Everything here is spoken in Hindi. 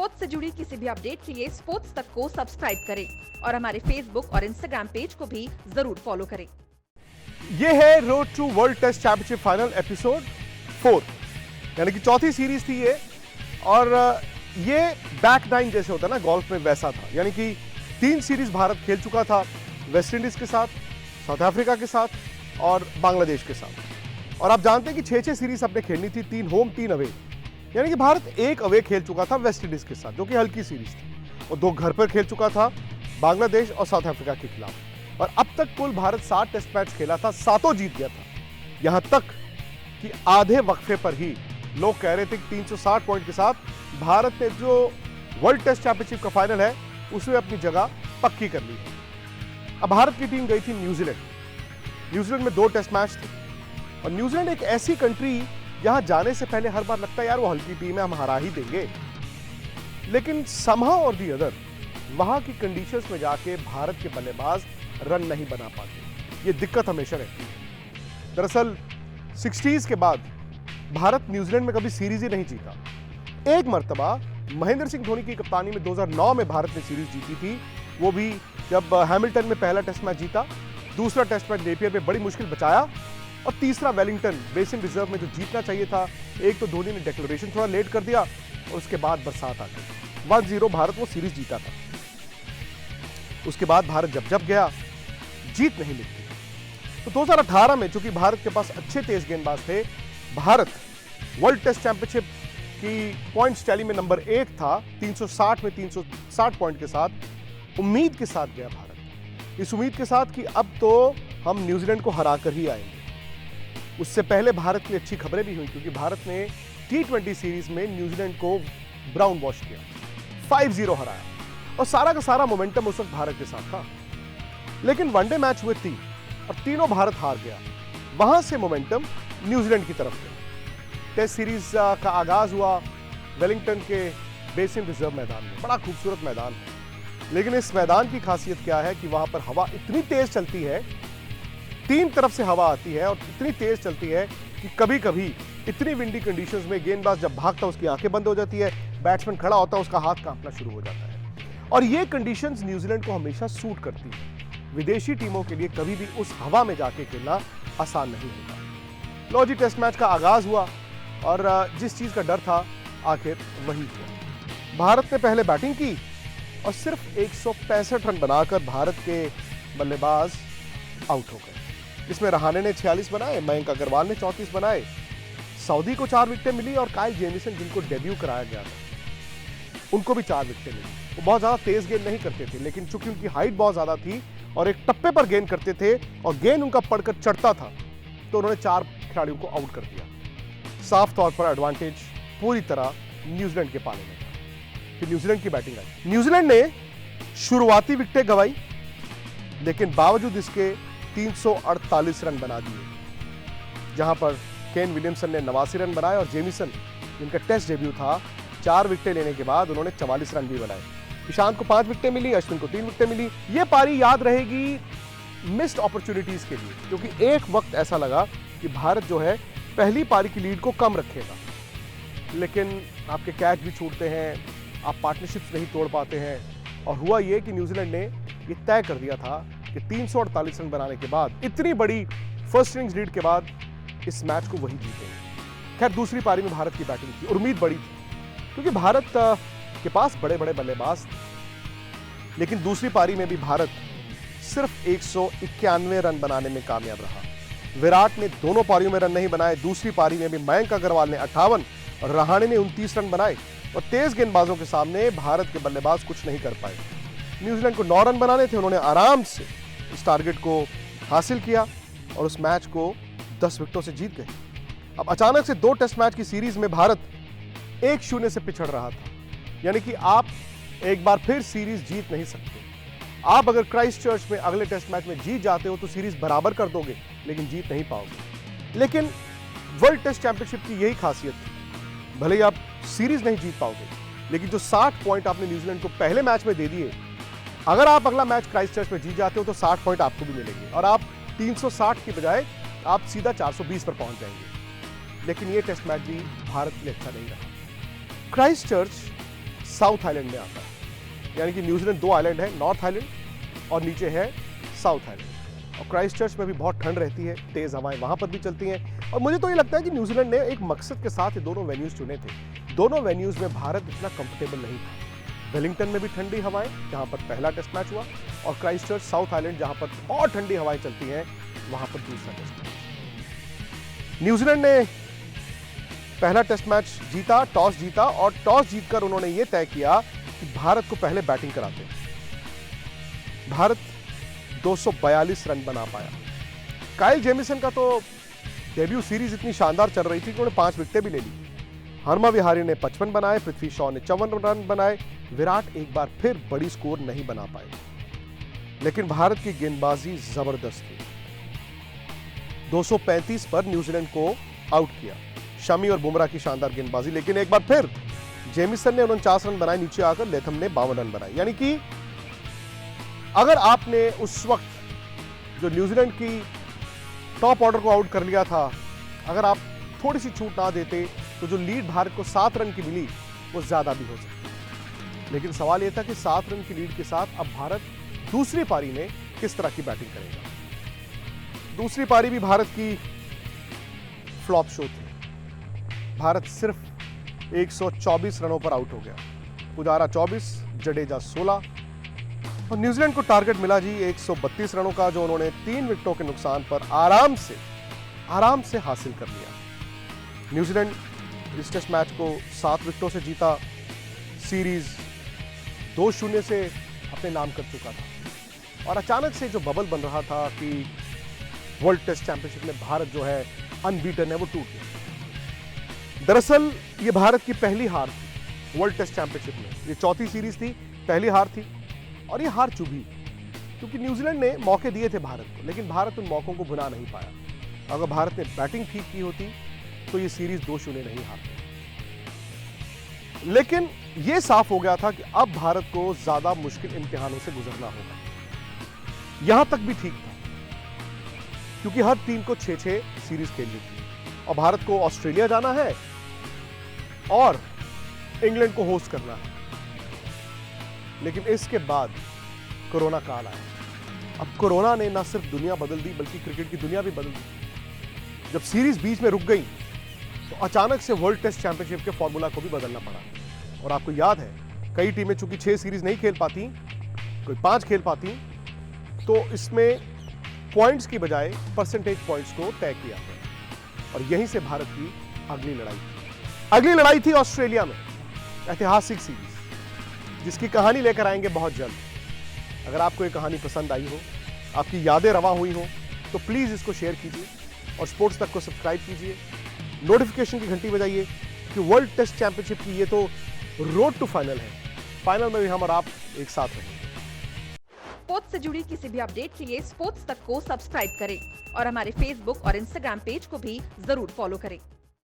स्पोर्ट्स से जुड़ी किसी भी अपडेट के लिए स्पोर्ट्स तक को सब्सक्राइब करें और हमारे फेसबुक और इंस्टाग्राम पेज को भी जरूर फॉलो करें। ये है road to world test championship final episode 4, यानी कि चौथी सीरीज थी ये। और ये बैक 9 जैसे होता है ना गोल्फ में, वैसा था। यानी कि 3 सीरीज भारत खेल चुका था, वेस्ट इंडीज के साथ, साउथ अफ्रीका के साथ और बांग्लादेश के साथ। और आप जानते हैं कि 6-6 सीरीज अपने खेलनी थी, 3 होम 3 अवे। यानी कि भारत 1 अवे खेल चुका था वेस्ट इंडीज के साथ, जो कि हल्की सीरीज थी, और 2 घर पर खेल चुका था बांग्लादेश और साउथ अफ्रीका के खिलाफ। और अब तक कुल भारत 7 टेस्ट मैच खेला था, 7 जीत गया था। यहां तक कि आधे वक्फे पर ही लोग कह रहे थे कि 360 पॉइंट के साथ भारत ने जो वर्ल्ड टेस्ट चैंपियनशिप का फाइनल है उसमें अपनी जगह पक्की कर ली है। अब भारत की टीम गई थी न्यूजीलैंड में 2 टेस्ट मैच थे। और न्यूजीलैंड एक ऐसी कंट्री जहां जाने से पहले हर बार लगता है यार वो हल्की टीम है, हम हरा ही देंगे। लेकिन समहाउ और दी अदर वहां की कंडीशंस में जाके भारत के बल्लेबाज रन नहीं बना पाते। ये दिक्कत हमेशा रहती है। दरअसल 60s के बाद भारत न्यूजीलैंड में कभी सीरीज ही नहीं जीता। एक मर्तबा महेंद्र सिंह धोनी की कप्तानी में 2009 में भारत ने सीरीज जीती थी, वो भी जब हैमिल्टन में पहला टेस्ट मैच जीता, दूसरा टेस्ट मैच नेपियर में बड़ी मुश्किल बचाया, और तीसरा वेलिंगटन बेसिन रिजर्व में जो जीतना चाहिए था, एक तो धोनी ने डिक्लेरेशन थोड़ा लेट कर दिया और उसके बाद बरसात आ गई, 1-0 भारत वो सीरीज जीता था। उसके बाद भारत जब गया जीत नहीं मिलती। तो 2018 में चूंकि भारत के पास अच्छे तेज गेंदबाज थे, भारत वर्ल्ड टेस्ट चैंपियनशिप की पॉइंट्स टैली में नंबर 1 था, 360 में 360 पॉइंट के साथ। उम्मीद के साथ गया भारत, इस उम्मीद के साथ कि अब तो हम न्यूजीलैंड को हरा कर ही आएंगे। उससे पहले भारत की अच्छी खबरें भी हुई, क्योंकि भारत ने T20 सीरीज में न्यूजीलैंड को ब्राउन वॉश किया, 5-0 हराया, और सारा का सारा मोमेंटम उस वक्त भारत के साथ था। लेकिन वनडे मैच हुए 3 और तीनों भारत हार गया। वहां से मोमेंटम न्यूजीलैंड की तरफ गया। टेस्ट सीरीज का आगाज हुआ वेलिंगटन के बेसिन रिजर्व मैदान में। बड़ा खूबसूरत मैदान है, लेकिन इस मैदान की खासियत क्या है कि वहां पर हवा इतनी तेज चलती है, 3 तरफ से हवा आती है और इतनी तेज चलती है कि कभी कभी इतनी विंडी कंडीशंस में गेंदबाज जब भागता है उसकी आंखें बंद हो जाती है, बैट्समैन खड़ा होता है उसका हाथ कांपना शुरू हो जाता है। और ये कंडीशंस न्यूजीलैंड को हमेशा सूट करती है। विदेशी टीमों के लिए कभी भी उस हवा में जाके खेलना आसान नहीं होता। लो जी, टेस्ट मैच का आगाज हुआ और जिस चीज का डर था आखिर वही हुआ। भारत ने पहले बैटिंग की और सिर्फ 165 रन बनाकर भारत के बल्लेबाज आउट हो गए। इसमें रहाणे ने 46 बनाए, मयंक अग्रवाल ने 34 बनाए, सऊदी को 4 विकेटें मिली और काइल जेमिसन जिनको डेब्यू कराया गया था उनको भी 4 विकेटें मिली। वो बहुत ज्यादा तेज गेंद नहीं करते थे, लेकिन चूंकि उनकी हाइट बहुत ज्यादा थी और एक टप्पे पर गेंद करते थे और गेंद उनका पड़कर चढ़ता था, तो उन्होंने 4 खिलाड़ियों को आउट कर दिया। साफ तौर पर एडवांटेज पूरी तरह न्यूजीलैंड के पाले में था। फिर न्यूजीलैंड की बैटिंग आई। न्यूजीलैंड ने शुरुआती विकेटें गंवाई, लेकिन बावजूद इसके 348 रन बना दिए, जहां पर केन विलियमसन ने 89 रन बनाए और जेमिसन जिनका टेस्ट डेब्यू था, 4 विकेटें लेने के बाद उन्होंने 44 रन भी बनाए। ईशांत को 5 विकेटें मिली, अश्विन को 3 विकेटें मिली। ये पारी याद रहेगी मिस्ड अपॉर्चुनिटीज के लिए, क्योंकि एक वक्त ऐसा लगा कि भारत जो है पहली पारी की लीड को कम रखेगा, लेकिन आपके कैच भी छूटते हैं, आप पार्टनरशिप्स नहीं तोड़ पाते हैं। और हुआ ये कि न्यूजीलैंड ने ये तय कर दिया था कि 348 रन बनाने के बाद, इतनी बड़ी फर्स्ट इनिंग्स लीड के बाद, इस मैच को वही जीतेंगे। खैर दूसरी पारी में भारत की बैटिंग थी और उम्मीद बड़ी थी, क्योंकि भारत के पास बड़े बड़े बल्लेबाज थे। लेकिन दूसरी पारी में भी भारत सिर्फ 191 रन बनाने में कामयाब रहा। विराट ने दोनों पारियों में रन नहीं बनाए। दूसरी पारी में भी मयंक अग्रवाल ने 58 और रहाणे ने 29 रन बनाए, और तेज गेंदबाजों के सामने भारत के बल्लेबाज कुछ नहीं कर पाए। न्यूजीलैंड को 9 रन बनाने थे, उन्होंने आराम से इस टारगेट को हासिल किया और उस मैच को 10 विकेटों से जीत गए। अब अचानक से 2 टेस्ट मैच की सीरीज में भारत 1-0 से पिछड़ रहा था। यानी कि आप एक बार फिर सीरीज जीत नहीं सकते। आप अगर क्राइस्टचर्च में अगले टेस्ट मैच में जीत जाते हो तो सीरीज बराबर कर दोगे, लेकिन जीत नहीं पाओगे। लेकिन वर्ल्ड टेस्ट चैंपियनशिप की यही खासियत थी, भले ही आप सीरीज नहीं जीत पाओगे, लेकिन जो 60 पॉइंट आपने न्यूजीलैंड को पहले मैच में दे दिए, अगर आप अगला मैच क्राइस्टचर्च में जीत जाते हो तो 60 पॉइंट आपको भी मिलेंगे और आप 360 की बजाय आप सीधा 420 पर पहुंच जाएंगे। लेकिन ये टेस्ट मैच भी भारत के लिए अच्छा नहीं रहा। क्राइस्टचर्च साउथ आइलैंड में आता है। यानी कि न्यूजीलैंड 2 आइलैंड है, नॉर्थ आइलैंड और नीचे है साउथ आइलैंड। और क्राइस्टचर्च में भी बहुत ठंड रहती है, तेज हवाएं वहां पर भी चलती हैं। और मुझे तो ये लगता है कि न्यूजीलैंड ने एक मकसद के साथ ये दोनों वेन्यूज चुने थे। दोनों वेन्यूज में भारत इतना कंफर्टेबल नहीं था। वेलिंगटन में भी ठंडी हवाएं, जहां पर पहला टेस्ट मैच हुआ, और क्राइस्टचर्च साउथ आइलैंड जहां पर और ठंडी हवाएं चलती हैं, वहां पर दूसरा टेस्ट मैच। न्यूजीलैंड ने पहला टेस्ट मैच जीता, टॉस जीता, और टॉस जीतकर उन्होंने ये तय किया कि भारत को पहले बैटिंग कराते हैं। भारत 242 रन बना पाया। काइल जेमिसन का तो डेब्यू सीरीज इतनी शानदार चल रही थी कि उन्होंने 5 विकेटें भी ले ली। हरमा विहारी ने 55 बनाए, पृथ्वी शॉ ने 54 रन बनाए। विराट एक बार फिर बड़ी स्कोर नहीं बना पाए। लेकिन भारत की गेंदबाजी जबरदस्त थी। 235 पर न्यूजीलैंड को आउट किया। शमी और बुमराह की शानदार गेंदबाजी, लेकिन एक बार फिर जेमिसन ने 49 रन बनाए, नीचे आकर लेथम ने 52 रन बनाए। यानी कि अगर आपने उस वक्त जो न्यूजीलैंड की टॉप ऑर्डर को आउट कर लिया था, अगर आप थोड़ी सी छूट ना देते तो जो लीड भारत को 7 रन की मिली वो ज्यादा भी हो सकती। लेकिन सवाल यह था कि 7 रन की लीड के साथ अब भारत दूसरी पारी में किस तरह की बैटिंग करेगा। दूसरी पारी भी भारत की फ्लॉप शो थी। भारत सिर्फ 124 रनों पर आउट हो गया। पुजारा 24, जडेजा 16, और न्यूजीलैंड को टारगेट मिला जी 132 रनों का, जो उन्होंने 3 विकेटों के नुकसान पर आराम से हासिल कर लिया। न्यूजीलैंड इस टेस्ट मैच को 7 विकेटों से जीता। सीरीज 2-0 से अपने नाम कर चुका था। और अचानक से जो बबल बन रहा था कि वर्ल्ड टेस्ट चैंपियनशिप में भारत जो है अनबीटन है, वो टूट गया। दरअसल ये भारत की पहली हार थी वर्ल्ड टेस्ट चैंपियनशिप में। ये चौथी सीरीज थी, पहली हार थी, और ये हार चुभी क्योंकि न्यूजीलैंड ने मौके दिए थे भारत को, लेकिन भारत उन मौकों को भुना नहीं पाया। अगर भारत ने बैटिंग ठीक की होती तो ये सीरीज 2-0 नहीं हारती। लेकिन ये साफ हो गया था कि अब भारत को ज्यादा मुश्किल इम्तिहानों से गुजरना होगा। यहां तक भी ठीक था क्योंकि हर टीम को 6-6 सीरीज खेलनी थी, और भारत को ऑस्ट्रेलिया जाना है और इंग्लैंड को होस्ट करना है। लेकिन इसके बाद कोरोना काल आया। अब कोरोना ने ना सिर्फ दुनिया बदल दी, बल्कि क्रिकेट की दुनिया भी बदल दी। जब सीरीज बीच में रुक गई तो अचानक से वर्ल्ड टेस्ट चैंपियनशिप के फॉर्मूला को भी बदलना पड़ा। और आपको याद है, कई टीमें चूंकि 6 सीरीज नहीं खेल पाती, कोई 5 खेल पाती, तो इसमें पॉइंट्स की बजाय परसेंटेज पॉइंट्स को तय किया गया। और यहीं से भारत की अगली लड़ाई थी ऑस्ट्रेलिया में, ऐतिहासिक सीरीज, जिसकी कहानी लेकर आएंगे बहुत जल्द। अगर आपको ये कहानी पसंद आई हो, आपकी यादें रवा हुई हो, तो प्लीज इसको शेयर कीजिए और स्पोर्ट्स तक को सब्सक्राइब कीजिए। नोटिफिकेशन की घंटी बजाइए कि वर्ल्ड टेस्ट चैंपियनशिप की ये तो रोड टू फाइनल है। फाइनल में भी हम और आप एक साथ रहेंगे। स्पोर्ट्स से जुड़ी किसी भी अपडेट के लिए स्पोर्ट्स तक को सब्सक्राइब करें और हमारे फेसबुक और इंस्टाग्राम पेज को भी जरूर फॉलो करें।